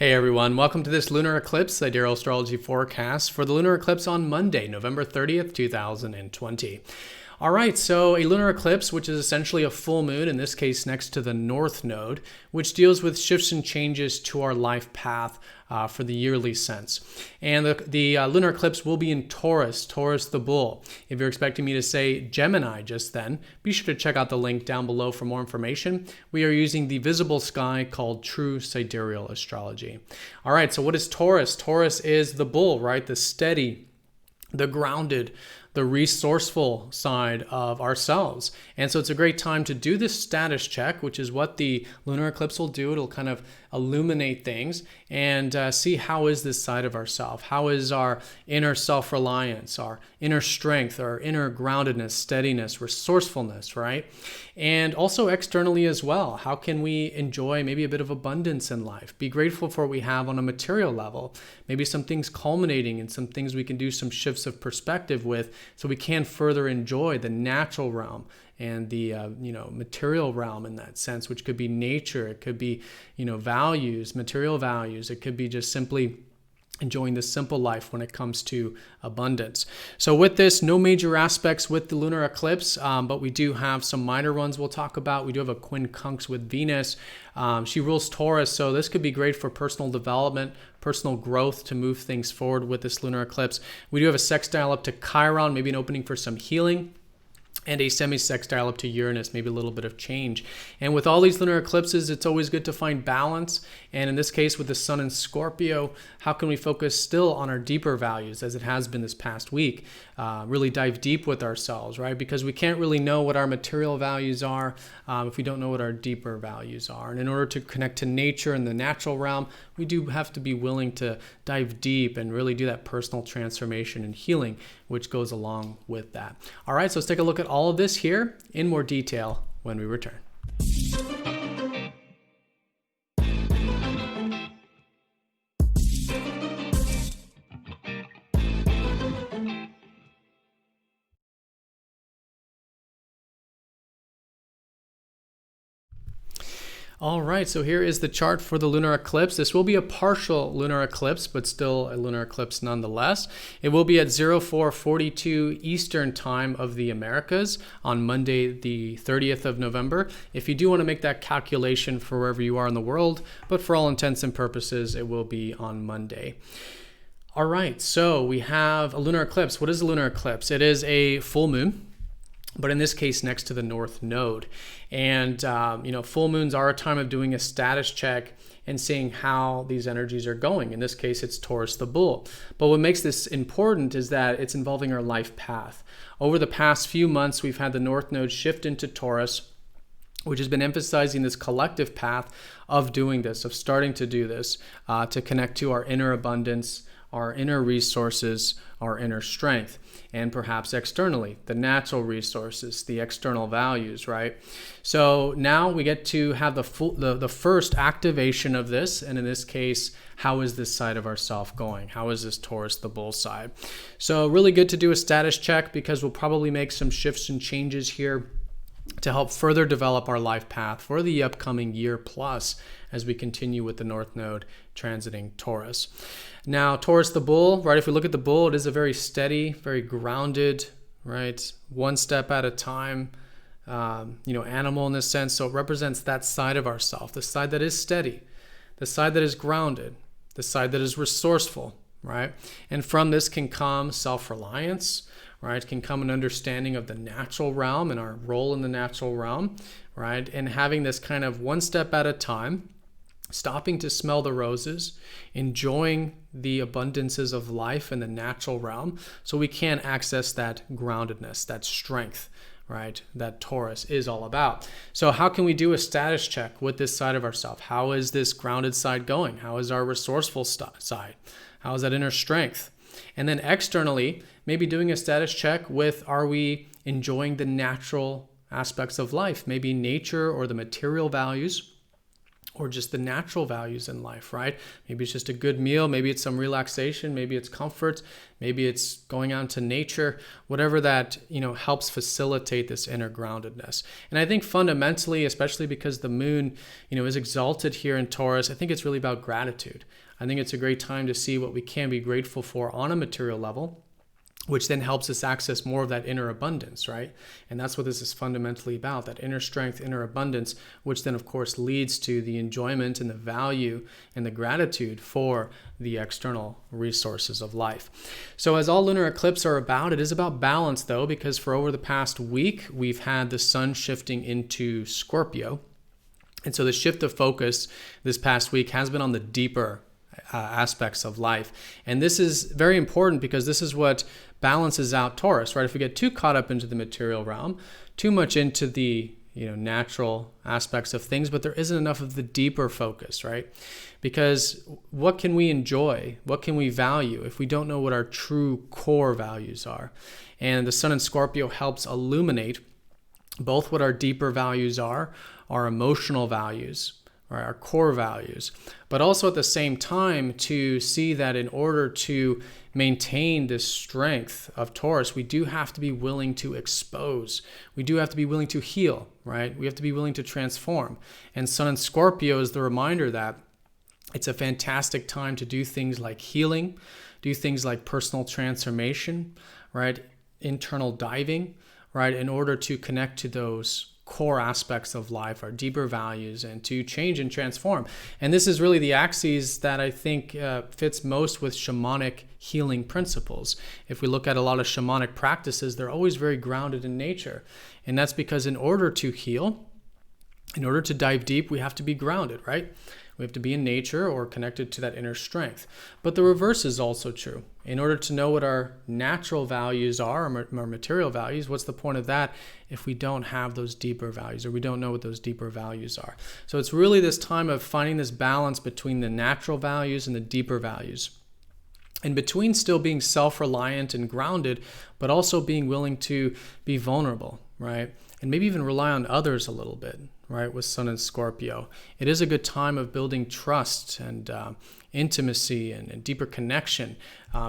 Hey everyone, welcome to this lunar eclipse Sidereal astrology forecast for the lunar eclipse on Monday, November 30th, 2020. All right, so a lunar eclipse, which is essentially a full moon, in this case next to the north node, which deals with shifts and changes to our life path for the yearly sense. And the lunar eclipse will be in Taurus, Taurus the bull. If you're expecting me to say Gemini just then, be sure to check out the link down below for more information. We are using the visible sky called true sidereal astrology. All right, so what is Taurus? Taurus is the bull, right? The steady, the grounded, the resourceful side of ourselves. And so it's a great time to do this status check, which is what the lunar eclipse will do. It'll kind of illuminate things and see how is this side of ourselves. How is our inner self-reliance, our inner strength, our inner groundedness, steadiness, resourcefulness, right? And also externally as well. How can we enjoy maybe a bit of abundance in life? Be grateful for what we have on a material level. Maybe some things culminating in some things we can do some shifts of perspective with, so we can further enjoy the natural realm and the material realm in that sense, which could be nature, it could be values, material values, it could be just simply enjoying the simple life when it comes to abundance. So with this, no major aspects with the lunar eclipse, but we do have some minor ones we'll talk about. We do have a quincunx with Venus. She rules Taurus, so this could be great for personal development, personal growth, to move things forward with this lunar eclipse. We do have a sextile up to Chiron, maybe an opening for some healing, and a semi-sextile up to Uranus, maybe a little bit of change. And with all these lunar eclipses, it's always good to find balance. And in this case, with the sun in Scorpio, how can we focus still on our deeper values, as it has been this past week? Really dive deep with ourselves, right? Because we can't really know what our material values are if we don't know what our deeper values are. And in order to connect to nature and the natural realm, we do have to be willing to dive deep and really do that personal transformation and healing, which goes along with that. All right, so let's take a look at all of this here in more detail when we return. All right, so here is the chart for the lunar eclipse. This will be a partial lunar eclipse, but still a lunar eclipse nonetheless. It will be at 04:42 Eastern Time of the Americas on Monday, the 30th of November. If you do want to make that calculation for wherever you are in the world, but for all intents and purposes, it will be on Monday. All right, so we have a lunar eclipse. What is a lunar eclipse? It is a full moon, but in this case next to the north node. And full moons are a time of doing a status check and seeing how these energies are going. In this case, it's Taurus the bull. But what makes this important is that it's involving our life path. Over the past few months, we've had the north node shift into Taurus, which has been emphasizing this collective path of doing this, of starting to do this, to connect to our inner abundance, our inner resources, our inner strength, and perhaps externally, the natural resources, the external values, right? So now we get to have the first activation of this, and in this case, how is this side of ourself going? How is this Taurus the bull side? So really good to do a status check, because we'll probably make some shifts and changes here to help further develop our life path for the upcoming year plus as we continue with the North Node transiting Taurus. Now, Taurus the bull, right? If we look at the bull, it is a very steady, very grounded, right? One step at a time, animal in this sense. So it represents that side of ourselves, the side that is steady, the side that is grounded, the side that is resourceful, right? And from this can come self-reliance, right? Can come an understanding of the natural realm and our role in the natural realm, right? And having this kind of one step at a time, stopping to smell the roses, enjoying the abundances of life in the natural realm, so we can access that groundedness, that strength, right, that Taurus is all about. So how can we do a status check with this side of ourselves? How is this grounded side going? How is our resourceful side? How is that inner strength? And then externally, maybe doing a status check with, are we enjoying the natural aspects of life? Maybe nature or the material values. or just the natural values in life, right? Maybe it's just a good meal, maybe it's some relaxation, maybe it's comfort, maybe it's going out into nature, whatever that, helps facilitate this inner groundedness. And I think fundamentally, especially because the moon, is exalted here in Taurus, I think it's really about gratitude. I think it's a great time to see what we can be grateful for on a material level, which then helps us access more of that inner abundance, right? And that's what this is fundamentally about, that inner strength, inner abundance, which then, of course, leads to the enjoyment and the value and the gratitude for the external resources of life. So as all lunar eclipses are about, it is about balance, though, because for over the past week, we've had the sun shifting into Scorpio. And so the shift of focus this past week has been on the deeper aspects of life. And this is very important because this is what balances out Taurus, right? If we get too caught up into the material realm, too much into the natural aspects of things, but there isn't enough of the deeper focus, right? Because what can we enjoy? What can we value if we don't know what our true core values are? And the sun in Scorpio helps illuminate both what our deeper values are, our emotional values, right, our core values, but also at the same time to see that in order to maintain this strength of Taurus, we do have to be willing to expose. We do have to be willing to heal, right? We have to be willing to transform. And Sun in Scorpio is the reminder that it's a fantastic time to do things like healing, do things like personal transformation, right? Internal diving, right? In order to connect to those core aspects of life, our deeper values, and to change and transform. And this is really the axis that I think fits most with shamanic healing principles. If we look at a lot of shamanic practices, they're always very grounded in nature. And that's because in order to heal, in order to dive deep, we have to be grounded, right? We have to be in nature or connected to that inner strength. But the reverse is also true. In order to know what our natural values are, our material values, what's the point of that if we don't have those deeper values or we don't know what those deeper values are? So it's really this time of finding this balance between the natural values and the deeper values. And between still being self-reliant and grounded, but also being willing to be vulnerable, right? And maybe even rely on others a little bit, right? With Sun in Scorpio. It is a good time of building trust and intimacy and deeper connection,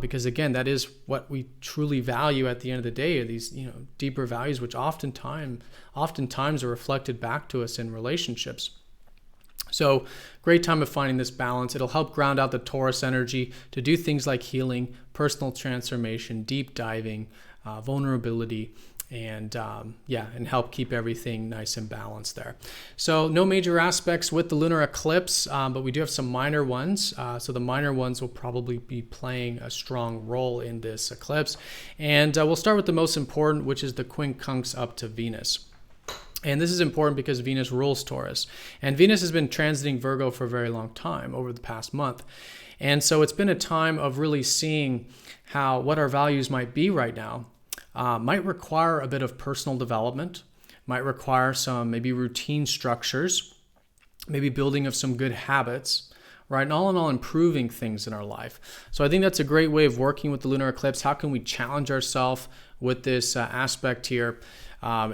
because again, that is what we truly value at the end of the day, are these deeper values, which oftentimes are reflected back to us in relationships. So great time of finding this balance. It'll help ground out the Taurus energy to do things like healing, personal transformation, deep diving, vulnerability, and help keep everything nice and balanced there. So no major aspects with the lunar eclipse, but we do have some minor ones. So the minor ones will probably be playing a strong role in this eclipse. And we'll start with the most important, which is the quincunx up to Venus. And this is important because Venus rules Taurus. And Venus has been transiting Virgo for a very long time, over the past month. And so it's been a time of really seeing what our values might be right now. Might require a bit of personal development, might require some maybe routine structures, maybe building of some good habits, right? And all in all, improving things in our life. So I think that's a great way of working with the lunar eclipse. How can we challenge ourselves with this aspect here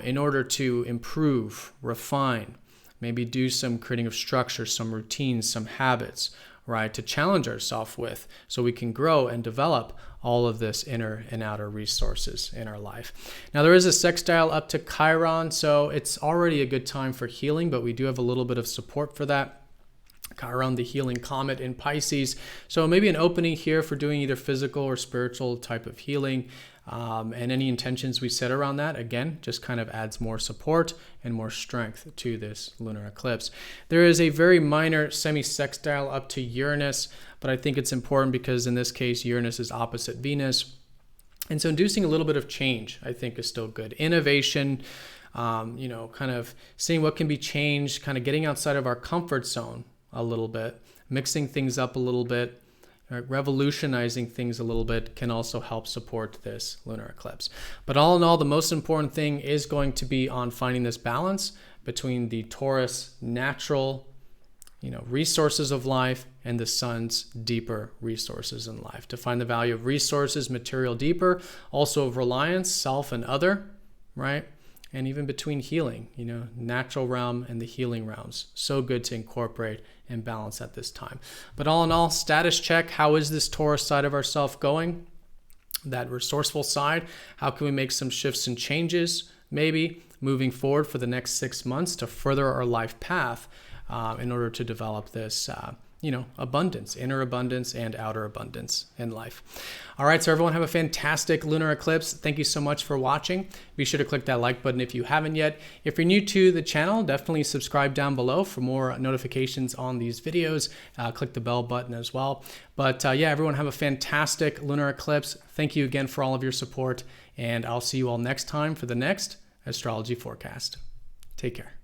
in order to improve, refine, maybe do some creating of structure, some routines, some habits, right? To challenge ourselves with so we can grow and develop all of this inner and outer resources in our life. Now there is a sextile up to Chiron, so it's already a good time for healing, but we do have a little bit of support for that. Chiron, the healing comet in Pisces. So maybe an opening here for doing either physical or spiritual type of healing. And any intentions we set around that, again, just kind of adds more support and more strength to this lunar eclipse. There is a very minor semi-sextile up to Uranus, but I think it's important because in this case, Uranus is opposite Venus. And so inducing a little bit of change, I think, is still good. Innovation, kind of seeing what can be changed, kind of getting outside of our comfort zone a little bit, mixing things up a little bit, revolutionizing things a little bit can also help support this lunar eclipse. But all in all, the most important thing is going to be on finding this balance between the Taurus natural, resources of life and the sun's deeper resources in life. To find the value of resources, material deeper, also of reliance, self and other, right? and even between healing, natural realm and the healing realms. So good to incorporate and balance at this time. But all in all, status check. How is this Taurus side of ourself going? That resourceful side. How can we make some shifts and changes, maybe moving forward for the next 6 months to further our life path in order to develop this abundance, inner abundance and outer abundance in life. All right, so everyone have a fantastic lunar eclipse. Thank you so much for watching. Be sure to click that like button if you haven't yet. If you're new to the channel, definitely subscribe down below for more notifications on these videos. Click the bell button as well. But yeah, everyone have a fantastic lunar eclipse. Thank you again for all of your support, and I'll see you all next time for the next astrology forecast. Take care.